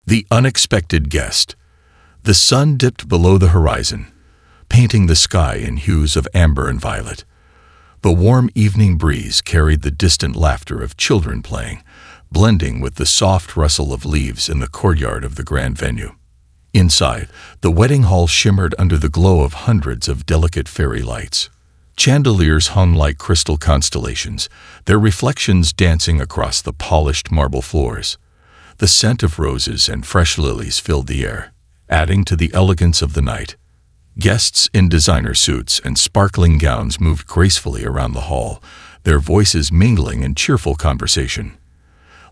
The unexpected guest. The sun dipped below the horizon, painting the sky in hues of amber and violet. The warm evening breeze carried the distant laughter of children playing, blending with the soft rustle of leaves in the courtyard of the grand venue. Inside, the wedding hall shimmered under the glow of hundreds of delicate fairy lights. Chandeliers hung like crystal constellations, their reflections dancing across the polished marble floors. The scent of roses and fresh lilies filled the air, adding to the elegance of the night. Guests in designer suits and sparkling gowns moved gracefully around the hall, their voices mingling in cheerful conversation.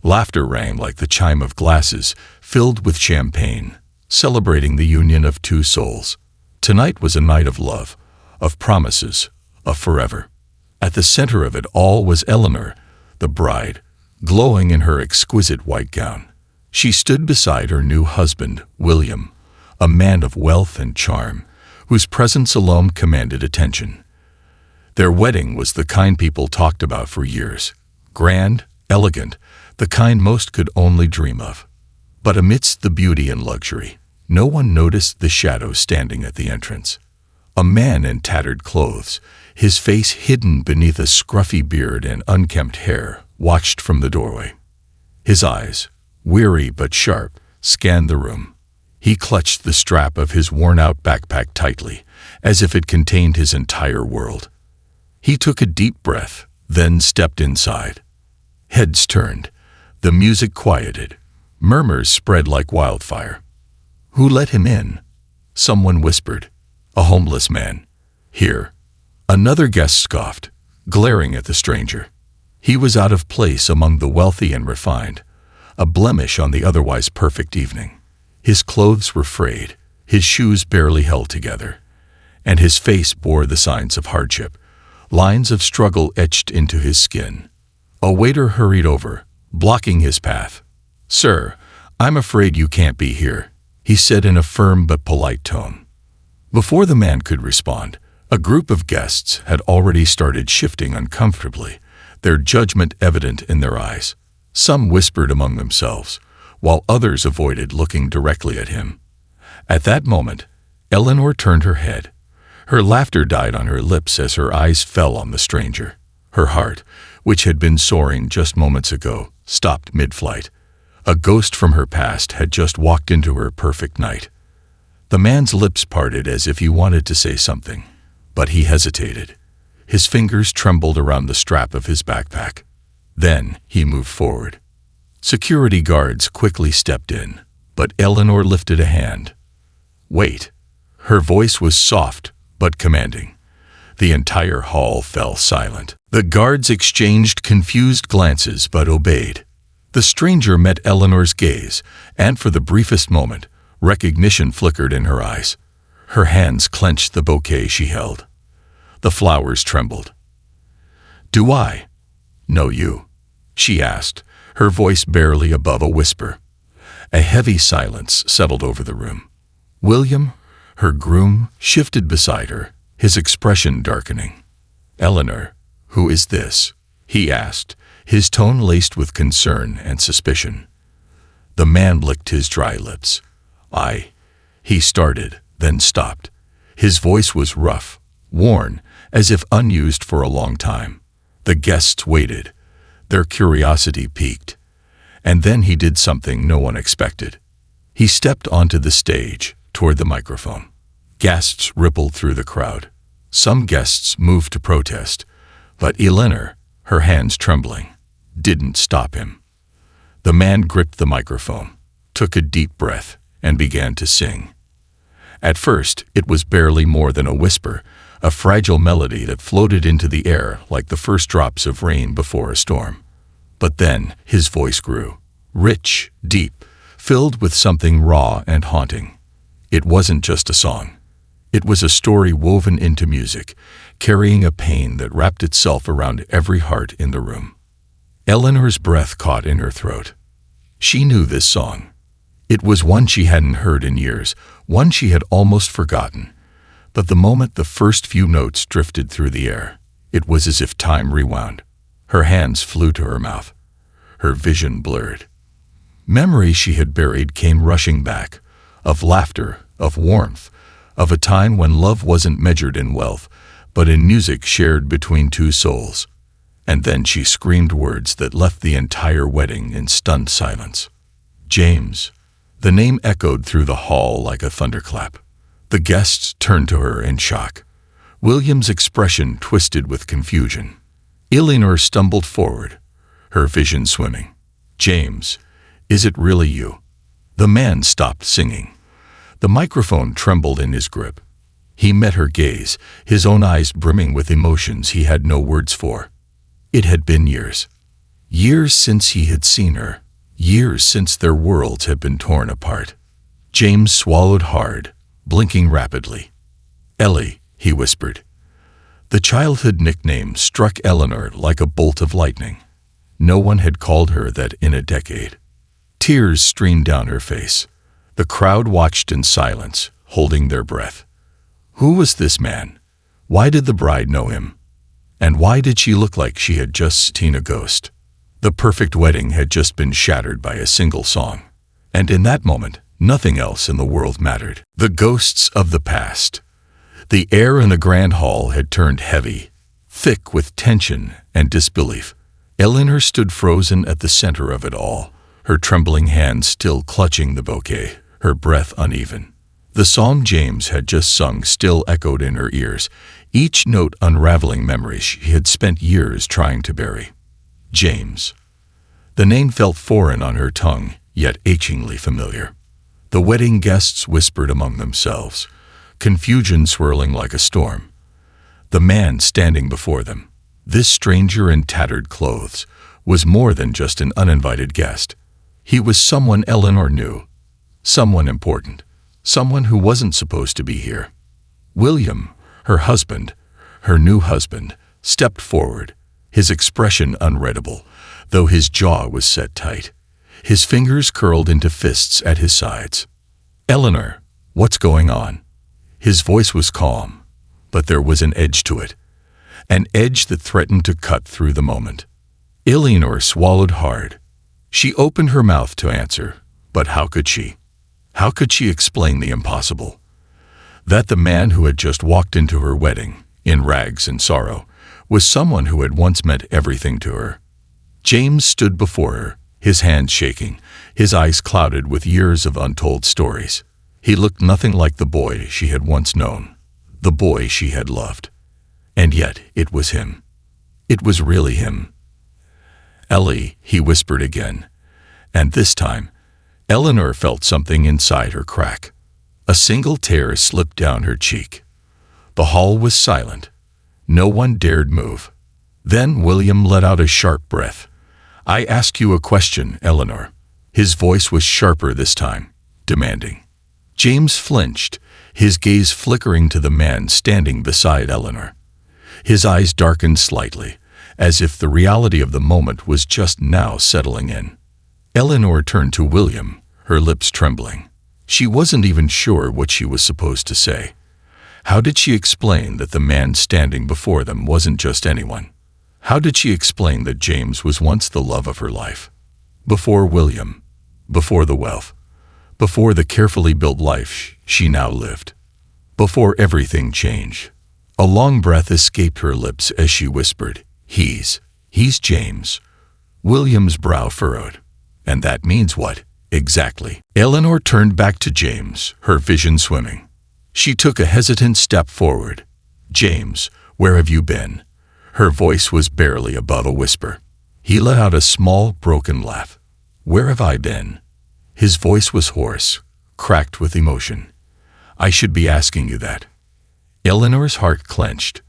Laughter rang like the chime of glasses filled with champagne, celebrating the union of two souls. Tonight was a night of love, of promises, of forever. At the center of it all was Eleanor, the bride, glowing in her exquisite white gown. She stood beside her new husband, William, a man of wealth and charm, whose presence alone commanded attention. Their wedding was the kind people talked about for years, grand, elegant, the kind most could only dream of. But amidst the beauty and luxury, no one noticed the shadow standing at the entrance. A man in tattered clothes, his face hidden beneath a scruffy beard and unkempt hair, watched from the doorway. His eyes, weary but sharp, scanned the room. He clutched the strap of his worn-out backpack tightly, as if it contained his entire world. He took a deep breath, then stepped inside. Heads turned. The music quieted. Murmurs spread like wildfire. "Who let him in?" someone whispered. "A homeless man. Here." Another guest scoffed, glaring at the stranger. He was out of place among the wealthy and refined, a blemish on the otherwise perfect evening. His clothes were frayed, his shoes barely held together, and his face bore the signs of hardship, lines of struggle etched into his skin. A waiter hurried over, blocking his path. "Sir, I'm afraid you can't be here," he said in a firm but polite tone. Before the man could respond, a group of guests had already started shifting uncomfortably, their judgment evident in their eyes. Some whispered among themselves, while others avoided looking directly at him. At that moment, Eleanor turned her head. Her laughter died on her lips as her eyes fell on the stranger. Her heart, which had been soaring just moments ago, stopped mid-flight. A ghost from her past had just walked into her perfect night. The man's lips parted as if he wanted to say something, but he hesitated. His fingers trembled around the strap of his backpack. Then he moved forward. Security guards quickly stepped in, but Eleanor lifted a hand. "Wait." Her voice was soft but commanding. The entire hall fell silent. The guards exchanged confused glances but obeyed. The stranger met Eleanor's gaze, and for the briefest moment, recognition flickered in her eyes. Her hands clenched the bouquet she held. The flowers trembled. "Do I know you?" she asked, her voice barely above a whisper. A heavy silence settled over the room. William, her groom, shifted beside her, his expression darkening. "Eleanor, who is this?" he asked, his tone laced with concern and suspicion. The man licked his dry lips. He started, then stopped. His voice was rough, worn, as if unused for a long time. The guests waited, their curiosity piqued. And then he did something no one expected. He stepped onto the stage, toward the microphone. Gasps rippled through the crowd. Some guests moved to protest, but Eleanor, her hands trembling, didn't stop him. The man gripped the microphone, took a deep breath, and began to sing. At first, it was barely more than a whisper, a fragile melody that floated into the air like the first drops of rain before a storm. But then his voice grew, rich, deep, filled with something raw and haunting. It wasn't just a song. It was a story woven into music, carrying a pain that wrapped itself around every heart in the room. Eleanor's breath caught in her throat. She knew this song. It was one she hadn't heard in years, one she had almost forgotten. But the moment the first few notes drifted through the air, it was as if time rewound. Her hands flew to her mouth. Her vision blurred. Memories she had buried came rushing back, of laughter, of warmth, of a time when love wasn't measured in wealth, but in music shared between two souls. And then she screamed words that left the entire wedding in stunned silence. James. The name echoed through the hall like a thunderclap. The guests turned to her in shock. William's expression twisted with confusion. Eleanor stumbled forward, her vision swimming. James, is it really you? The man stopped singing. The microphone trembled in his grip. He met her gaze, his own eyes brimming with emotions he had no words for. It had been years. Years since he had seen her. Years since their worlds had been torn apart. James swallowed hard, blinking rapidly. Ellie, he whispered. The childhood nickname struck Eleanor like a bolt of lightning. No one had called her that in a decade. Tears streamed down her face. The crowd watched in silence, holding their breath. Who was this man? Why did the bride know him? And why did she look like she had just seen a ghost? The perfect wedding had just been shattered by a single song. And in that moment, nothing else in the world mattered. The ghosts of the past. The air in the grand hall had turned heavy, thick with tension and disbelief. Eleanor stood frozen at the center of it all, her trembling hands still clutching the bouquet, her breath uneven. The song James had just sung still echoed in her ears, each note unraveling memories she had spent years trying to bury. James. The name felt foreign on her tongue, yet achingly familiar. The wedding guests whispered among themselves, confusion swirling like a storm. The man standing before them, this stranger in tattered clothes, was more than just an uninvited guest. He was someone Eleanor knew, someone important, someone who wasn't supposed to be here. William, her husband, her new husband, stepped forward, his expression unreadable, though his jaw was set tight. His fingers curled into fists at his sides. Eleanor, what's going on? His voice was calm, but there was an edge to it, an edge that threatened to cut through the moment. Eleanor swallowed hard. She opened her mouth to answer, but how could she? How could she explain the impossible? That the man who had just walked into her wedding, in rags and sorrow, was someone who had once meant everything to her. James stood before her, his hands shaking, his eyes clouded with years of untold stories. He looked nothing like the boy she had once known, the boy she had loved. And yet it was him. It was really him. Ellie, he whispered again, and this time, Eleanor felt something inside her crack. A single tear slipped down her cheek. The hall was silent. No one dared move. Then William let out a sharp breath. I ask you a question, Eleanor. His voice was sharper this time, demanding. James flinched, his gaze flickering to the man standing beside Eleanor. His eyes darkened slightly, as if the reality of the moment was just now settling in. Eleanor turned to William, her lips trembling. She wasn't even sure what she was supposed to say. How did she explain that the man standing before them wasn't just anyone? How did she explain that James was once the love of her life? Before William, before the wealth, before the carefully built life she now lived, before everything changed. A long breath escaped her lips as she whispered, He's James. William's brow furrowed. And that means what, exactly? Eleanor turned back to James, her vision swimming. She took a hesitant step forward. James, where have you been? Her voice was barely above a whisper. He let out a small, broken laugh. Where have I been? His voice was hoarse, cracked with emotion. I should be asking you that. Eleanor's heart clenched.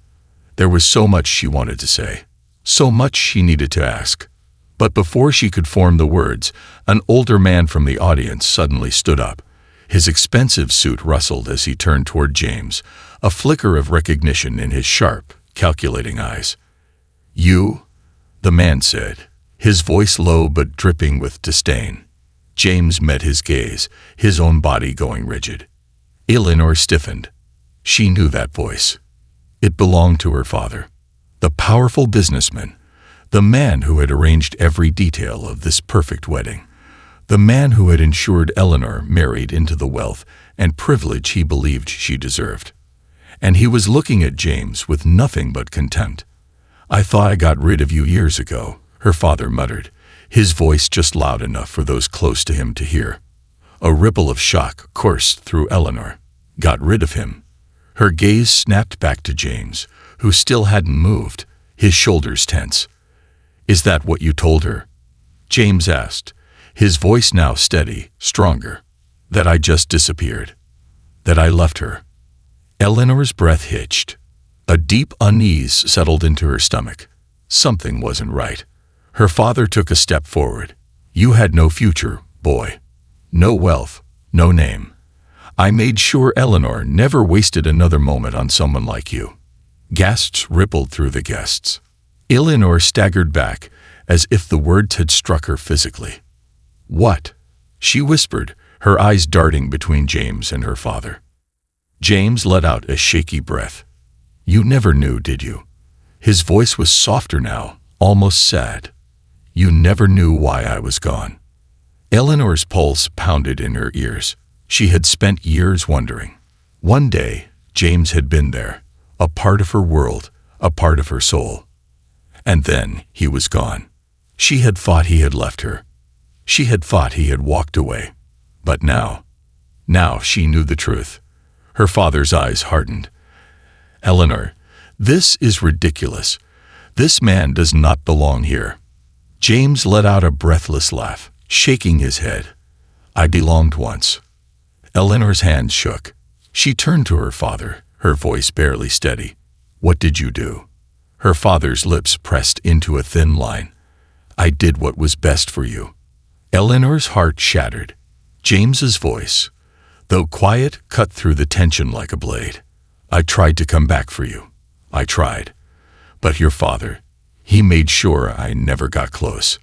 There was so much she wanted to say, so much she needed to ask. But before she could form the words, an older man from the audience suddenly stood up. His expensive suit rustled as he turned toward James, a flicker of recognition in his sharp, calculating eyes. You? The man said, his voice low but dripping with disdain. James met his gaze, his own body going rigid. Eleanor stiffened. She knew that voice. It belonged to her father, the powerful businessman, the man who had arranged every detail of this perfect wedding, The man who had ensured Eleanor married into the wealth and privilege he believed she deserved. And he was looking at James with nothing but contempt. "I thought I got rid of you years ago," her father muttered, his voice just loud enough for those close to him to hear. A ripple of shock coursed through Eleanor. Got rid of him? Her gaze snapped back to James, who still hadn't moved, his shoulders tense. "Is that what you told her?" James asked, his voice now steady, stronger. "That I just disappeared. That I left her." Eleanor's breath hitched. A deep unease settled into her stomach. Something wasn't right. Her father took a step forward. "You had no future, boy. No wealth, no name. I made sure Eleanor never wasted another moment on someone like you." Gasps rippled through the guests. Eleanor staggered back, as if the words had struck her physically. "What?" she whispered, her eyes darting between James and her father. James let out a shaky breath. "You never knew, did you?" His voice was softer now, almost sad. "You never knew why I was gone." Eleanor's pulse pounded in her ears. She had spent years wondering. One day, James had been there, a part of her world, a part of her soul. And then he was gone. She had thought he had left her. She had thought he had walked away. But now she knew the truth. Her father's eyes hardened. "Eleanor, this is ridiculous. This man does not belong here." James let out a breathless laugh, shaking his head. "I belonged once." Eleanor's hands shook. She turned to her father, her voice barely steady. "What did you do?" Her father's lips pressed into a thin line. "I did what was best for you." Eleanor's heart shattered. James's voice, though quiet, cut through the tension like a blade. "I tried to come back for you. I tried. But your father, he made sure I never got close."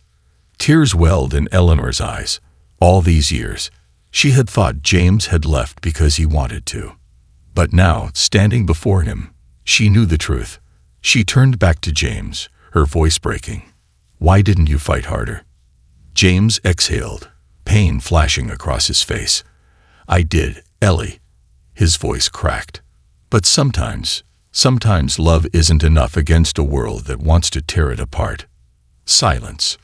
Tears welled in Eleanor's eyes. All these years, she had thought James had left because he wanted to. But now, standing before him, she knew the truth. She turned back to James, her voice breaking. "Why didn't you fight harder?" James exhaled, pain flashing across his face. "I did, Ellie." His voice cracked. "But sometimes love isn't enough against a world that wants to tear it apart." Silence.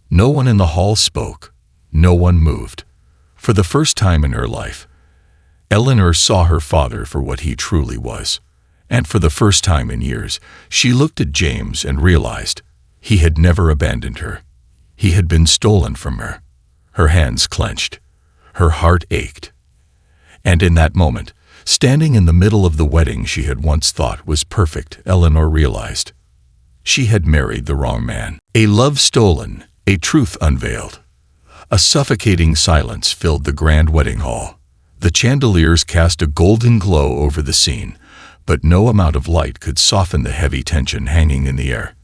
No one in the hall spoke. No one moved. For the first time in her life, Eleanor saw her father for what he truly was. And for the first time in years, she looked at James and realized he had never abandoned her. He had been stolen from her. Her hands clenched. Her heart ached. And in that moment, standing in the middle of the wedding she had once thought was perfect, Eleanor realized she had married the wrong man. A love stolen, a truth unveiled. A suffocating silence filled the grand wedding hall. The chandeliers cast a golden glow over the scene, but no amount of light could soften the heavy tension hanging in the air.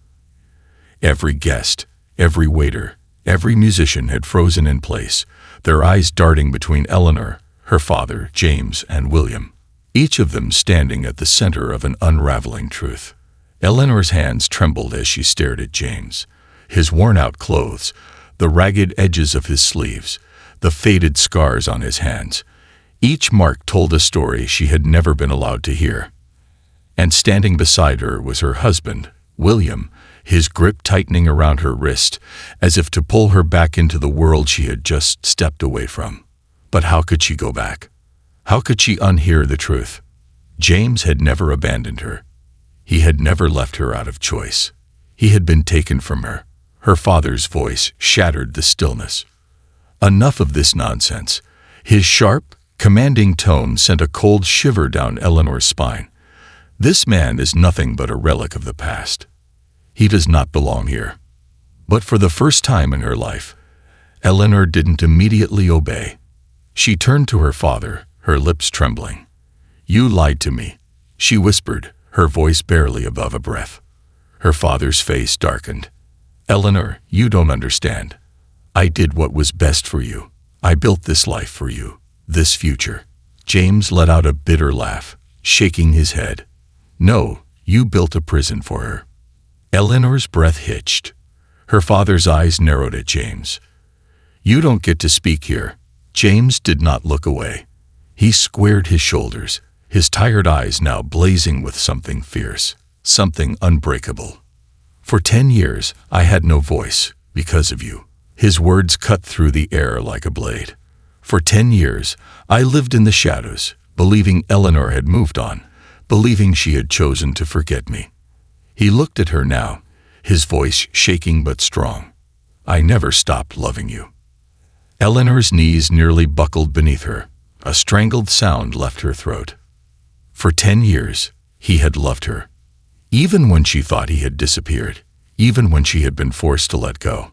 Every guest, every waiter, every musician had frozen in place, their eyes darting between Eleanor, her father, James, and William, each of them standing at the center of an unraveling truth. Eleanor's hands trembled as she stared at James, his worn-out clothes, the ragged edges of his sleeves, the faded scars on his hands. Each mark told a story she had never been allowed to hear. And standing beside her was her husband, William, his grip tightening around her wrist, as if to pull her back into the world she had just stepped away from. But how could she go back? How could she unhear the truth? James had never abandoned her. He had never left her out of choice. He had been taken from her. Her father's voice shattered the stillness. "Enough of this nonsense." His sharp, commanding tone sent a cold shiver down Eleanor's spine. "This man is nothing but a relic of the past. He does not belong here." But for the first time in her life, Eleanor didn't immediately obey. She turned to her father, her lips trembling. "You lied to me," she whispered, her voice barely above a breath. Her father's face darkened. "Eleanor, you don't understand. I did what was best for you. I built this life for you, this future." James let out a bitter laugh, shaking his head. "No, you built a prison for her." Eleanor's breath hitched. Her father's eyes narrowed at James. "You don't get to speak here." James did not look away. He squared his shoulders, his tired eyes now blazing with something fierce, something unbreakable. "For 10 years, I had no voice because of you." His words cut through the air like a blade. "For 10 years, I lived in the shadows, believing Eleanor had moved on, believing she had chosen to forget me." He looked at her now, his voice shaking but strong. "I never stopped loving you." Eleanor's knees nearly buckled beneath her. A strangled sound left her throat. For 10 years, he had loved her. Even when she thought he had disappeared, even when she had been forced to let go.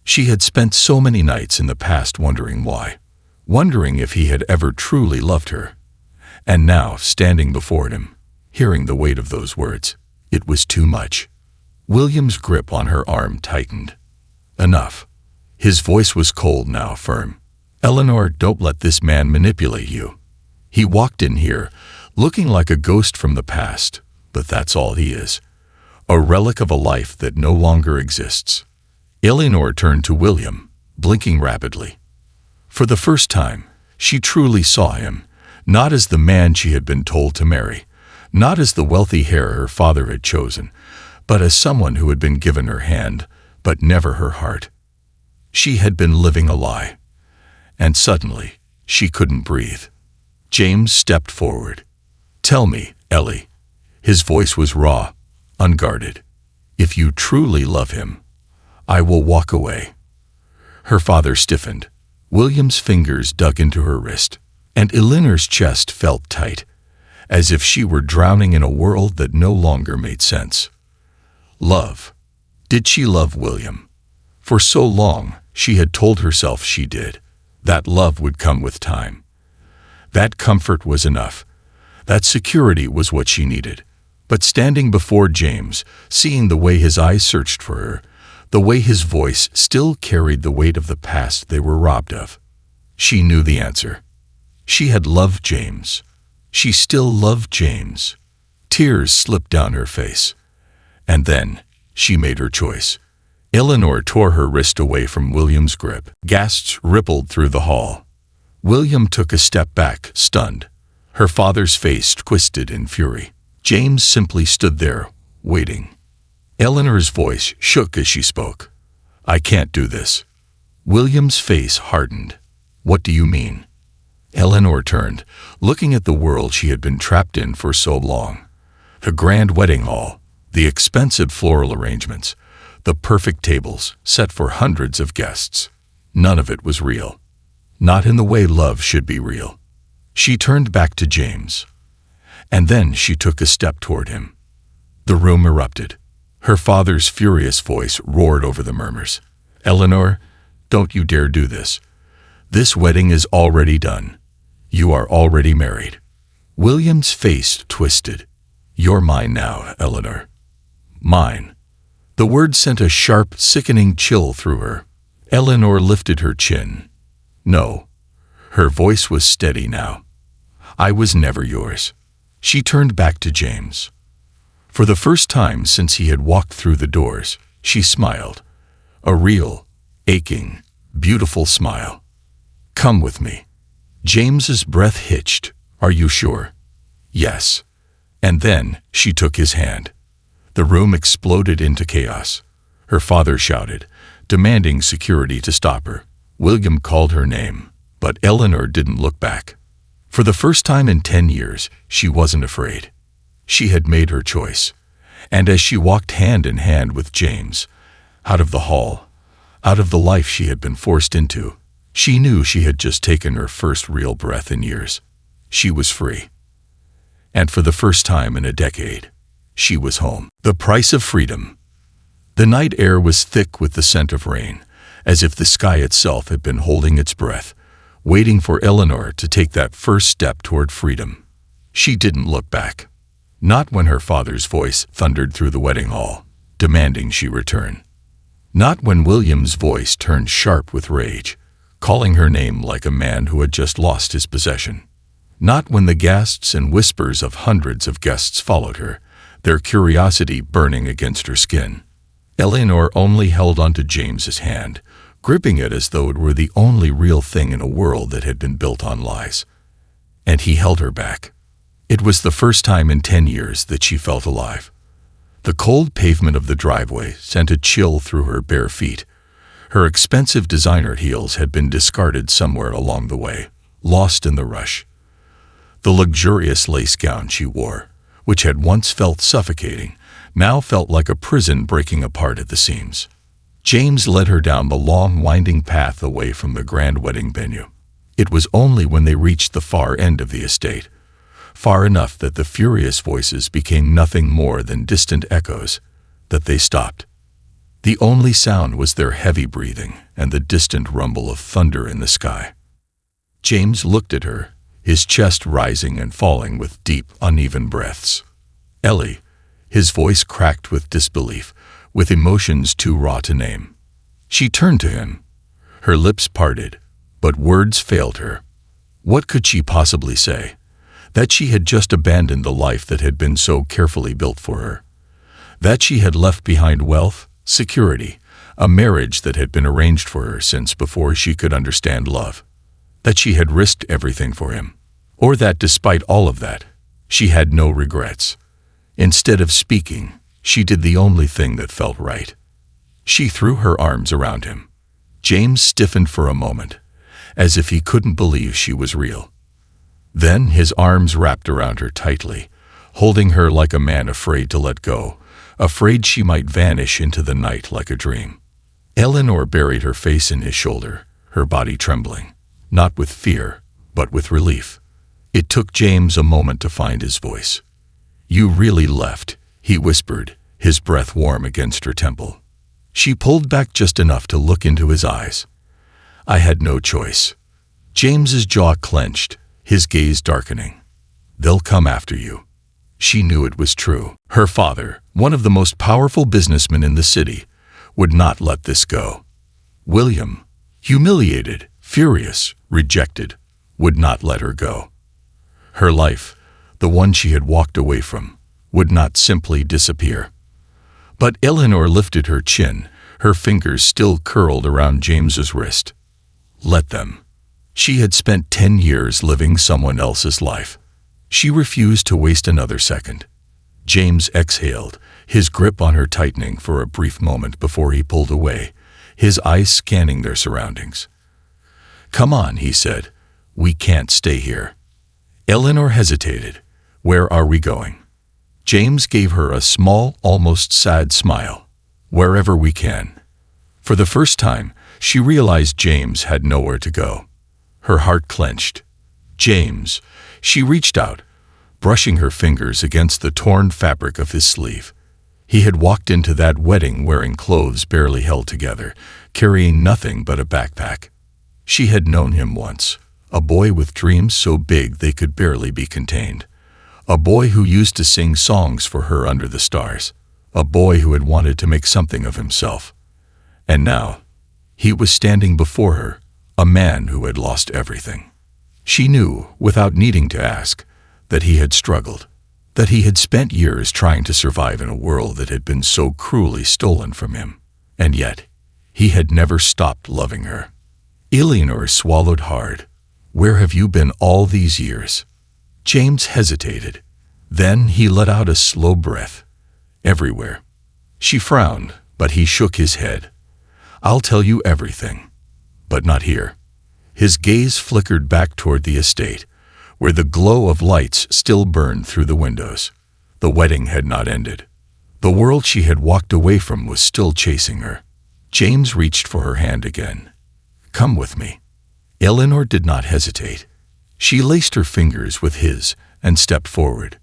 She had spent so many nights in the past wondering why, wondering if he had ever truly loved her. And now, standing before him, hearing the weight of those words, it was too much. William's grip on her arm tightened. "Enough." His voice was cold now, firm. "Eleanor, don't let this man manipulate you." He walked in here, looking like a ghost from the past, but that's all he is. A relic of a life that no longer exists. Eleanor turned to William, blinking rapidly. For the first time, she truly saw him, not as the man she had been told to marry, not as the wealthy heir her father had chosen, but as someone who had been given her hand, but never her heart. She had been living a lie. And suddenly, she couldn't breathe. James stepped forward. "Tell me, Ellie." His voice was raw, unguarded. "If you truly love him, I will walk away." Her father stiffened. William's fingers dug into her wrist, and Eleanor's chest felt tight, as if she were drowning in a world that no longer made sense. Love. Did she love William? For so long, she had told herself she did. That love would come with time. That comfort was enough. That security was what she needed. But standing before James, seeing the way his eyes searched for her, the way his voice still carried the weight of the past they were robbed of, she knew the answer. She had loved James. She still loved James. Tears slipped down her face. And then, she made her choice. Eleanor tore her wrist away from William's grip. Gasps rippled through the hall. William took a step back, stunned. Her father's face twisted in fury. James simply stood there, waiting. Eleanor's voice shook as she spoke. "I can't do this." William's face hardened. "What do you mean?" Eleanor turned, looking at the world she had been trapped in for so long. The grand wedding hall, the expensive floral arrangements, the perfect tables set for hundreds of guests. None of it was real. Not in the way love should be real. She turned back to James. And then she took a step toward him. The room erupted. Her father's furious voice roared over the murmurs. "Eleanor, don't you dare do this. This wedding is already done. You are already married." William's face twisted. "You're mine now, Eleanor." "Mine." The word sent a sharp, sickening chill through her. Eleanor lifted her chin. "No." Her voice was steady now. "I was never yours." She turned back to James. For the first time since he had walked through the doors, she smiled. A real, aching, beautiful smile. "Come with me." James's breath hitched. "Are you sure?" "Yes." And then she took his hand. The room exploded into chaos. Her father shouted, demanding security to stop her. William called her name, but Eleanor didn't look back. For the first time in 10 years, she wasn't afraid. She had made her choice. And as she walked hand in hand with James, out of the hall, out of the life she had been forced into, she knew she had just taken her first real breath in years. She was free. And for the first time in a decade, she was home. The price of freedom. The night air was thick with the scent of rain, as if the sky itself had been holding its breath, waiting for Eleanor to take that first step toward freedom. She didn't look back. Not when her father's voice thundered through the wedding hall, demanding she return. Not when William's voice turned sharp with rage, calling her name like a man who had just lost his possession. Not when the gasps and whispers of hundreds of guests followed her, their curiosity burning against her skin. Eleanor only held onto James's hand, gripping it as though it were the only real thing in a world that had been built on lies. And he held her back. It was the first time in 10 years that she felt alive. The cold pavement of the driveway sent a chill through her bare feet. Her expensive designer heels had been discarded somewhere along the way, lost in the rush. The luxurious lace gown she wore, which had once felt suffocating, now felt like a prison breaking apart at the seams. James led her down the long, winding path away from the grand wedding venue. It was only when they reached the far end of the estate, far enough that the furious voices became nothing more than distant echoes, that they stopped. The only sound was their heavy breathing and the distant rumble of thunder in the sky. James looked at her, his chest rising and falling with deep, uneven breaths. "Ellie," his voice cracked with disbelief, with emotions too raw to name. She turned to him. Her lips parted, but words failed her. What could she possibly say? That she had just abandoned the life that had been so carefully built for her. That she had left behind wealth, security, a marriage that had been arranged for her since before she could understand love. That she had risked everything for him. Or that despite all of that, she had no regrets. Instead of speaking, she did the only thing that felt right. She threw her arms around him. James stiffened for a moment, as if he couldn't believe she was real. Then his arms wrapped around her tightly, holding her like a man afraid to let go, afraid she might vanish into the night like a dream. Eleanor buried her face in his shoulder, her body trembling, not with fear, but with relief. It took James a moment to find his voice. "You really left," he whispered, his breath warm against her temple. She pulled back just enough to look into his eyes. "I had no choice." James's jaw clenched, his gaze darkening. "They'll come after you." She knew it was true. Her father, one of the most powerful businessmen in the city, would not let this go. William, humiliated, furious, rejected, would not let her go. Her life, the one she had walked away from, would not simply disappear. But Eleanor lifted her chin, her fingers still curled around James's wrist. Let them. She had spent 10 years living someone else's life. She refused to waste another second. James exhaled, his grip on her tightening for a brief moment before he pulled away, his eyes scanning their surroundings. "Come on," he said. "We can't stay here." Eleanor hesitated. "Where are we going?" James gave her a small, almost sad smile. "Wherever we can." For the first time, she realized James had nowhere to go. Her heart clenched. "James." She reached out, brushing her fingers against the torn fabric of his sleeve. He had walked into that wedding wearing clothes barely held together, carrying nothing but a backpack. She had known him once, a boy with dreams so big they could barely be contained. A boy who used to sing songs for her under the stars. A boy who had wanted to make something of himself. And now, he was standing before her, a man who had lost everything. She knew, without needing to ask, that he had struggled, that he had spent years trying to survive in a world that had been so cruelly stolen from him. And yet, he had never stopped loving her. Eleanor swallowed hard. "Where have you been all these years?" James hesitated. Then he let out a slow breath. "Everywhere." She frowned, but he shook his head. "I'll tell you everything. But not here." His gaze flickered back toward the estate, where the glow of lights still burned through the windows. The wedding had not ended. The world she had walked away from was still chasing her. James reached for her hand again. "Come with me." Eleanor did not hesitate. She laced her fingers with his and stepped forward.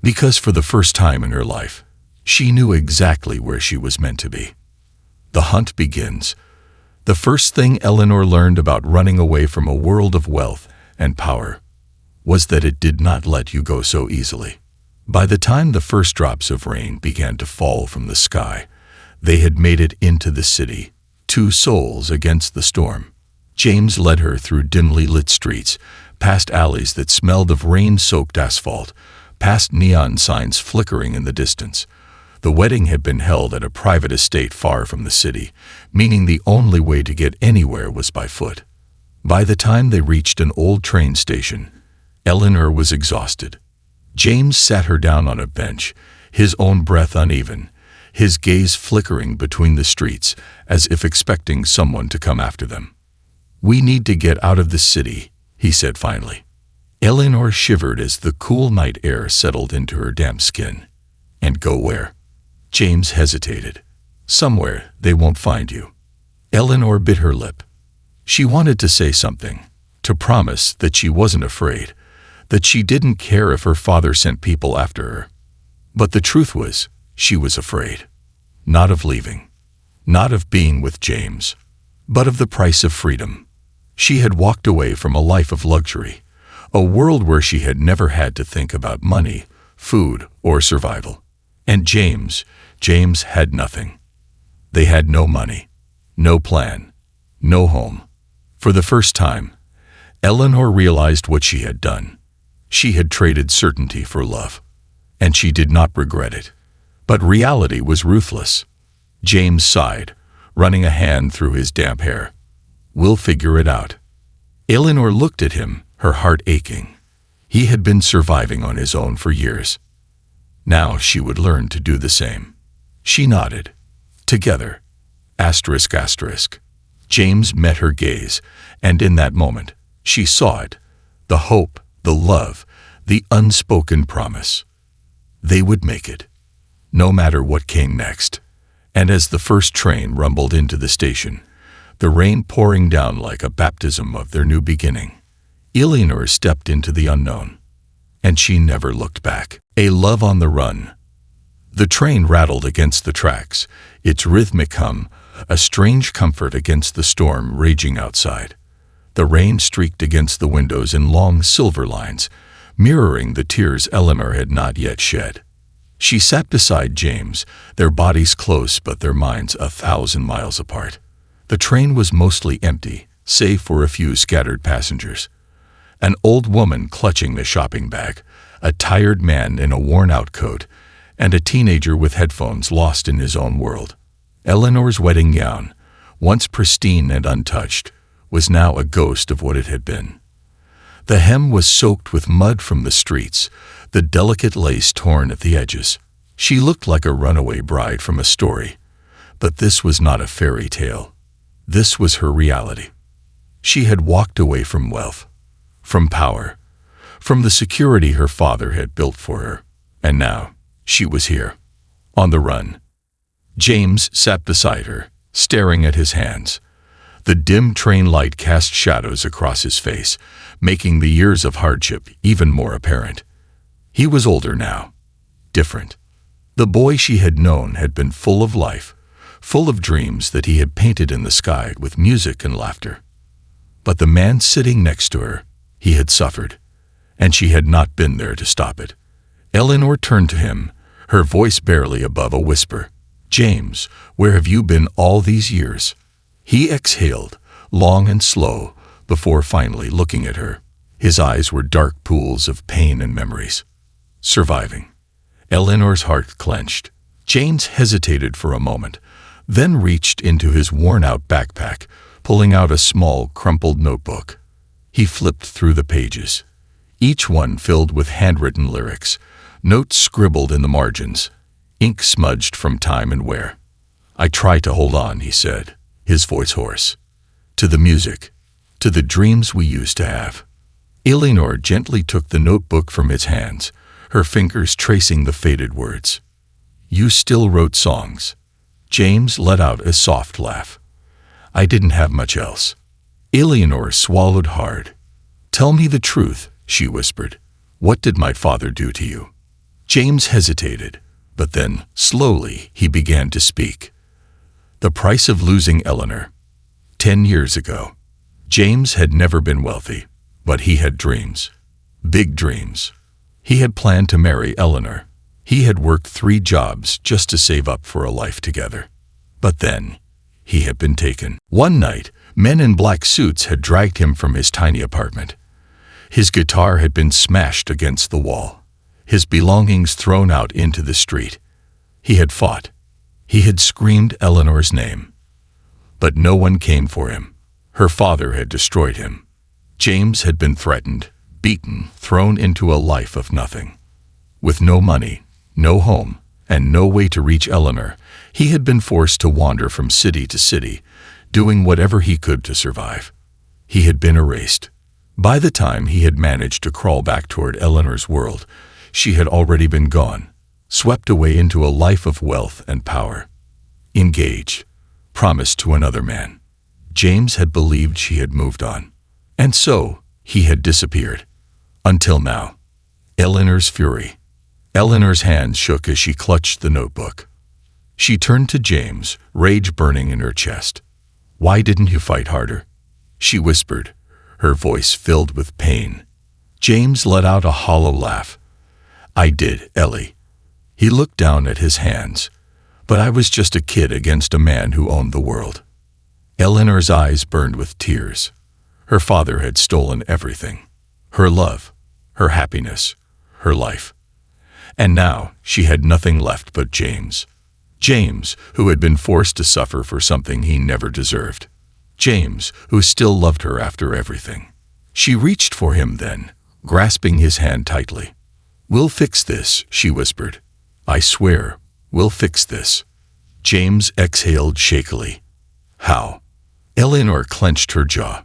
Because for the first time in her life, she knew exactly where she was meant to be. The hunt begins. The first thing Eleanor learned about running away from a world of wealth and power was that it did not let you go so easily. By the time the first drops of rain began to fall from the sky, they had made it into the city, two souls against the storm. James led her through dimly lit streets, past alleys that smelled of rain-soaked asphalt, past neon signs flickering in the distance, The wedding had been held at a private estate far from the city, meaning the only way to get anywhere was by foot. By the time they reached an old train station, Eleanor was exhausted. James sat her down on a bench, his own breath uneven, his gaze flickering between the streets as if expecting someone to come after them. "We need to get out of the city," he said finally. Eleanor shivered as the cool night air settled into her damp skin. "And go where?" James hesitated. "Somewhere they won't find you." Eleanor bit her lip. She wanted to say something, to promise that she wasn't afraid, that she didn't care if her father sent people after her. But the truth was, she was afraid. Not of leaving, not of being with James, but of the price of freedom. She had walked away from a life of luxury, a world where she had never had to think about money, food, or survival. And James had nothing. They had no money, no plan, no home. For the first time, Eleanor realized what she had done. She had traded certainty for love, and she did not regret it. But reality was ruthless. James sighed, running a hand through his damp hair. "We'll figure it out." Eleanor looked at him, her heart aching. He had been surviving on his own for years. Now she would learn to do the same. She nodded. "Together." Asterisk, asterisk. James met her gaze, and in that moment, she saw it. The hope, the love, the unspoken promise. They would make it, no matter what came next. And as the first train rumbled into the station, the rain pouring down like a baptism of their new beginning, Eleanor stepped into the unknown. And she never looked back. A love on the run. The train rattled against the tracks, its rhythmic hum, a strange comfort against the storm raging outside. The rain streaked against the windows in long silver lines, mirroring the tears Eleanor had not yet shed. She sat beside James, their bodies close but their minds 1,000 miles apart. The train was mostly empty, save for a few scattered passengers. An old woman clutching the shopping bag, a tired man in a worn-out coat, and a teenager with headphones lost in his own world. Eleanor's wedding gown, once pristine and untouched, was now a ghost of what it had been. The hem was soaked with mud from the streets, the delicate lace torn at the edges. She looked like a runaway bride from a story. But this was not a fairy tale. This was her reality. She had walked away from wealth, from power, from the security her father had built for her. And now, she was here, on the run. James sat beside her, staring at his hands. The dim train light cast shadows across his face, making the years of hardship even more apparent. He was older now, different. The boy she had known had been full of life, full of dreams that he had painted in the sky with music and laughter. But the man sitting next to her, he had suffered, and she had not been there to stop it. Eleanor turned to him, her voice barely above a whisper. "James, where have you been all these years?" He exhaled, long and slow, before finally looking at her. His eyes were dark pools of pain and memories. "Surviving." Eleanor's heart clenched. James hesitated for a moment, then reached into his worn-out backpack, pulling out a small, crumpled notebook. He flipped through the pages, each one filled with handwritten lyrics, notes scribbled in the margins, ink smudged from time and wear. "I try to hold on," he said, his voice hoarse. "To the music, to the dreams we used to have." Eleanor gently took the notebook from his hands, her fingers tracing the faded words. "You still wrote songs." James let out a soft laugh. "I didn't have much else." Eleanor swallowed hard. "Tell me the truth," she whispered. "What did my father do to you?" James hesitated, but then, slowly, he began to speak. The price of losing Eleanor. 10 years ago. James had never been wealthy, but he had dreams. Big dreams. He had planned to marry Eleanor. He had worked 3 jobs just to save up for a life together. But then, he had been taken. One night, men in black suits had dragged him from his tiny apartment. His guitar had been smashed against the wall, his belongings thrown out into the street. He had fought. He had screamed Eleanor's name. But no one came for him. Her father had destroyed him. James had been threatened, beaten, thrown into a life of nothing. With no money, no home, and no way to reach Eleanor, he had been forced to wander from city to city, doing whatever he could to survive. He had been erased. By the time he had managed to crawl back toward Eleanor's world, she had already been gone, swept away into a life of wealth and power. Engaged, promised to another man. James had believed she had moved on. And so, he had disappeared. Until now. Eleanor's fury. Eleanor's hands shook as she clutched the notebook. She turned to James, rage burning in her chest. "Why didn't you fight harder?" she whispered, her voice filled with pain. James let out a hollow laugh. "I did, Ellie." He looked down at his hands. "But I was just a kid against a man who owned the world." Eleanor's eyes burned with tears. Her father had stolen everything. Her love, her happiness, her life. And now she had nothing left but James. James, who had been forced to suffer for something he never deserved. James, who still loved her after everything. She reached for him then, grasping his hand tightly. "We'll fix this," she whispered. "I swear, we'll fix this." James exhaled shakily. "How?" Eleanor clenched her jaw.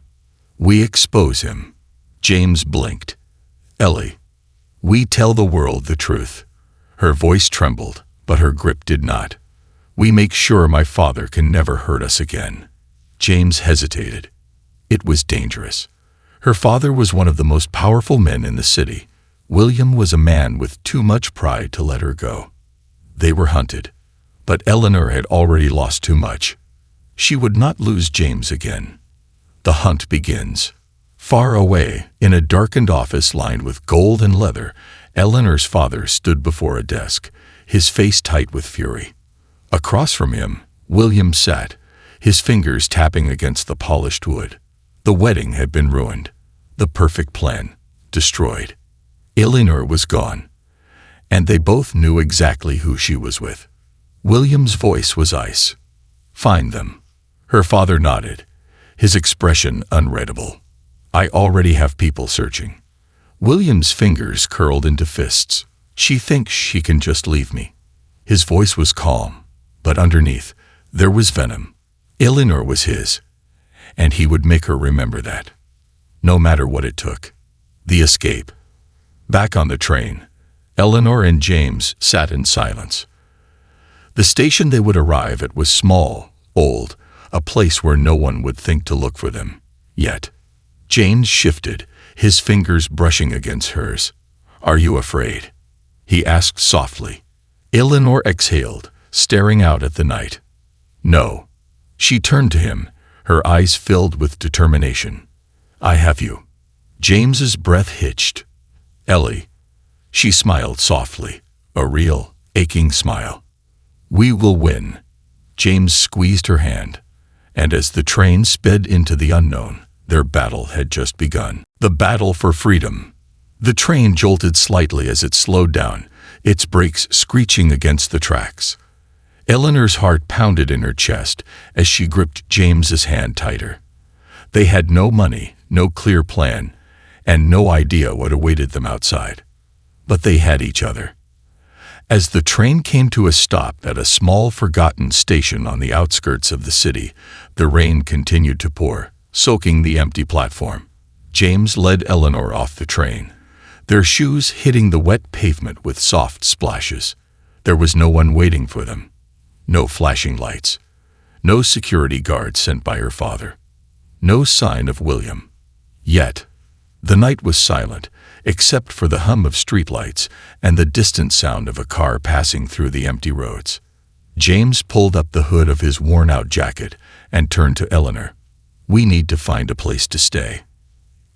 "We expose him." James blinked. "Ellie, we tell the world the truth." Her voice trembled, but her grip did not. "We make sure my father can never hurt us again." James hesitated. It was dangerous. Her father was one of the most powerful men in the city. William was a man with too much pride to let her go. They were hunted, but Eleanor had already lost too much. She would not lose James again. The hunt begins. Far away, in a darkened office lined with gold and leather, Eleanor's father stood before a desk, his face tight with fury. Across from him, William sat, his fingers tapping against the polished wood. The wedding had been ruined. The perfect plan, destroyed. Eleanor was gone, and they both knew exactly who she was with. William's voice was ice. "Find them." Her father nodded, his expression unreadable. "I already have people searching." William's fingers curled into fists. "She thinks she can just leave me." His voice was calm, but underneath, there was venom. Eleanor was his, and he would make her remember that. No matter what it took. The escape. Back on the train, Eleanor and James sat in silence. The station they would arrive at was small, old, a place where no one would think to look for them. Yet, James shifted, his fingers brushing against hers. "Are you afraid?" he asked softly. Eleanor exhaled, staring out at the night. "No." She turned to him, her eyes filled with determination. "I have you." James's breath hitched. "Ellie." She smiled softly, a real, aching smile. "We will win." James squeezed her hand, and as the train sped into the unknown, their battle had just begun. The battle for freedom. The train jolted slightly as it slowed down, its brakes screeching against the tracks. Eleanor's heart pounded in her chest as she gripped James's hand tighter. They had no money, no clear plan, and no idea what awaited them outside. But they had each other. As the train came to a stop at a small forgotten station on the outskirts of the city, the rain continued to pour, soaking the empty platform. James led Eleanor off the train, their shoes hitting the wet pavement with soft splashes. There was no one waiting for them. No flashing lights. No security guard sent by her father. No sign of William. Yet, the night was silent, except for the hum of streetlights and the distant sound of a car passing through the empty roads. James pulled up the hood of his worn-out jacket and turned to Eleanor. "We need to find a place to stay."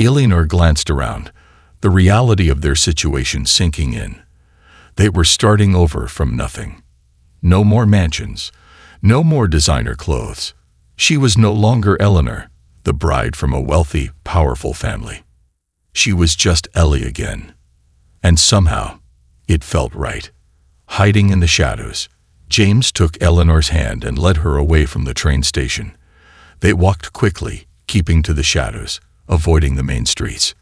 Eleanor glanced around, the reality of their situation sinking in. They were starting over from nothing. No more mansions, no more designer clothes. She was no longer Eleanor, the bride from a wealthy, powerful family. She was just Ellie again. And somehow, it felt right. Hiding in the shadows, James took Eleanor's hand and led her away from the train station. They walked quickly, keeping to the shadows, avoiding the main streets.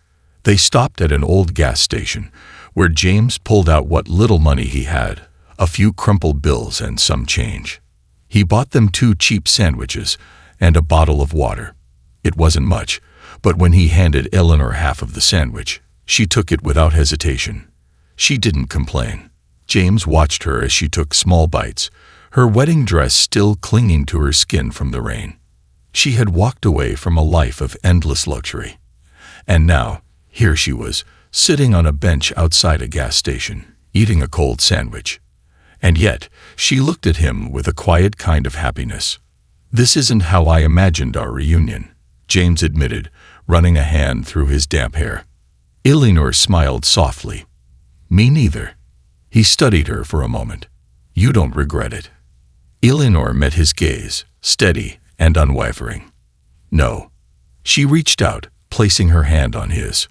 They stopped at an old gas station, where James pulled out what little money he had, a few crumpled bills and some change. He bought them 2 cheap sandwiches and a bottle of water. It wasn't much, but when he handed Eleanor half of the sandwich, she took it without hesitation. She didn't complain. James watched her as she took small bites, her wedding dress still clinging to her skin from the rain. She had walked away from a life of endless luxury. And now, here she was, sitting on a bench outside a gas station, eating a cold sandwich. And yet, she looked at him with a quiet kind of happiness. "This isn't how I imagined our reunion," James admitted, running a hand through his damp hair. Eleanor smiled softly. "Me neither." He studied her for a moment. "You don't regret it?" Eleanor met his gaze, steady and unwavering. "No." She reached out, placing her hand on his.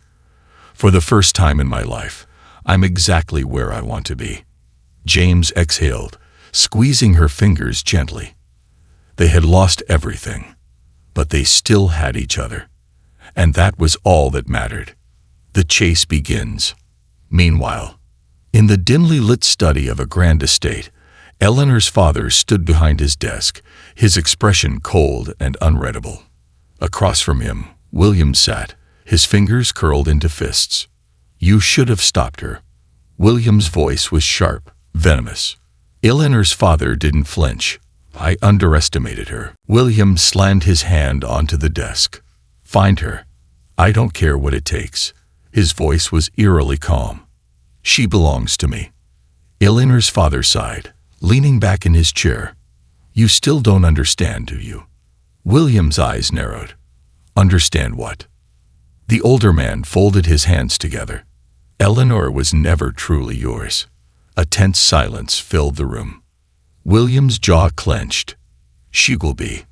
"For the first time in my life, I'm exactly where I want to be." James exhaled, squeezing her fingers gently. They had lost everything, but they still had each other. And that was all that mattered. The chase begins. Meanwhile, in the dimly lit study of a grand estate, Eleanor's father stood behind his desk, his expression cold and unreadable. Across from him, William sat, his fingers curled into fists. "You should have stopped her." William's voice was sharp, venomous. Eleanor's father didn't flinch. "I underestimated her." William slammed his hand onto the desk. "Find her. I don't care what it takes." His voice was eerily calm. "She belongs to me." Eleanor's father sighed, leaning back in his chair. "You still don't understand, do you?" William's eyes narrowed. "Understand what?" The older man folded his hands together. "Eleanor was never truly yours." A tense silence filled the room. William's jaw clenched. "She will be."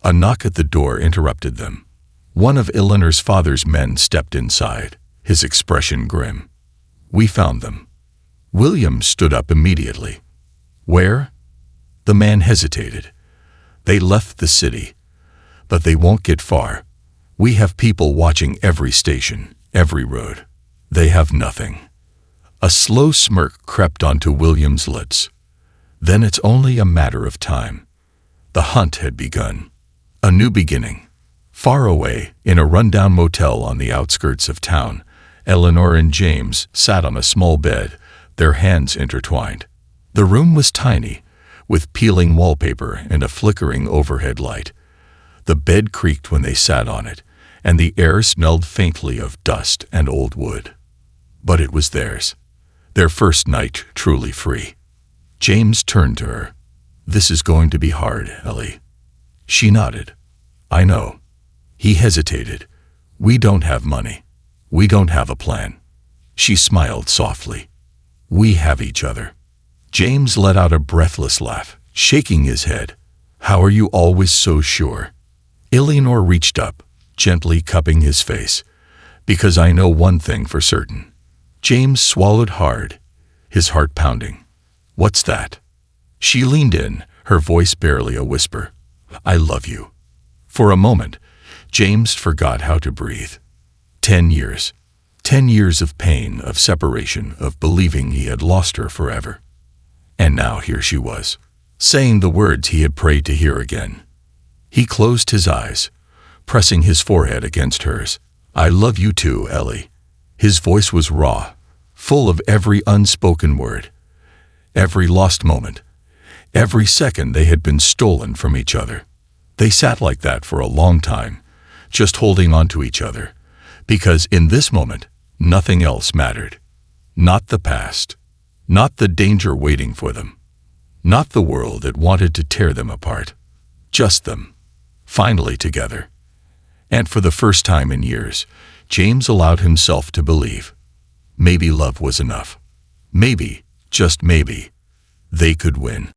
A knock at the door interrupted them. One of Eleanor's father's men stepped inside, his expression grim. "We found them." William stood up immediately. "Where?" The man hesitated. "They left the city, but they won't get far. We have people watching every station, every road. They have nothing." A slow smirk crept onto William's lips. "Then it's only a matter of time." The hunt had begun. A new beginning. Far away, in a rundown motel on the outskirts of town, Eleanor and James sat on a small bed, their hands intertwined. The room was tiny, with peeling wallpaper and a flickering overhead light. The bed creaked when they sat on it, and the air smelled faintly of dust and old wood. But it was theirs. Their first night truly free. James turned to her. "This is going to be hard, Ellie." She nodded. "I know." He hesitated. "We don't have money. We don't have a plan." She smiled softly. "We have each other." James let out a breathless laugh, shaking his head. "How are you always so sure?" Eleanor reached up, gently cupping his face. "Because I know one thing for certain." James swallowed hard, his heart pounding. "What's that?" She leaned in, her voice barely a whisper. "I love you." For a moment, James forgot how to breathe. 10 years. 10 years of pain, of separation, of believing he had lost her forever. And now here she was, saying the words he had prayed to hear again. He closed his eyes, pressing his forehead against hers. "I love you too, Ellie." His voice was raw, full of every unspoken word, every lost moment, every second they had been stolen from each other. They sat like that for a long time, just holding on to each other, because in this moment, nothing else mattered. Not the past, not the danger waiting for them, not the world that wanted to tear them apart. Just them, finally together. And for the first time in years, James allowed himself to believe. Maybe love was enough. Maybe, just maybe, they could win.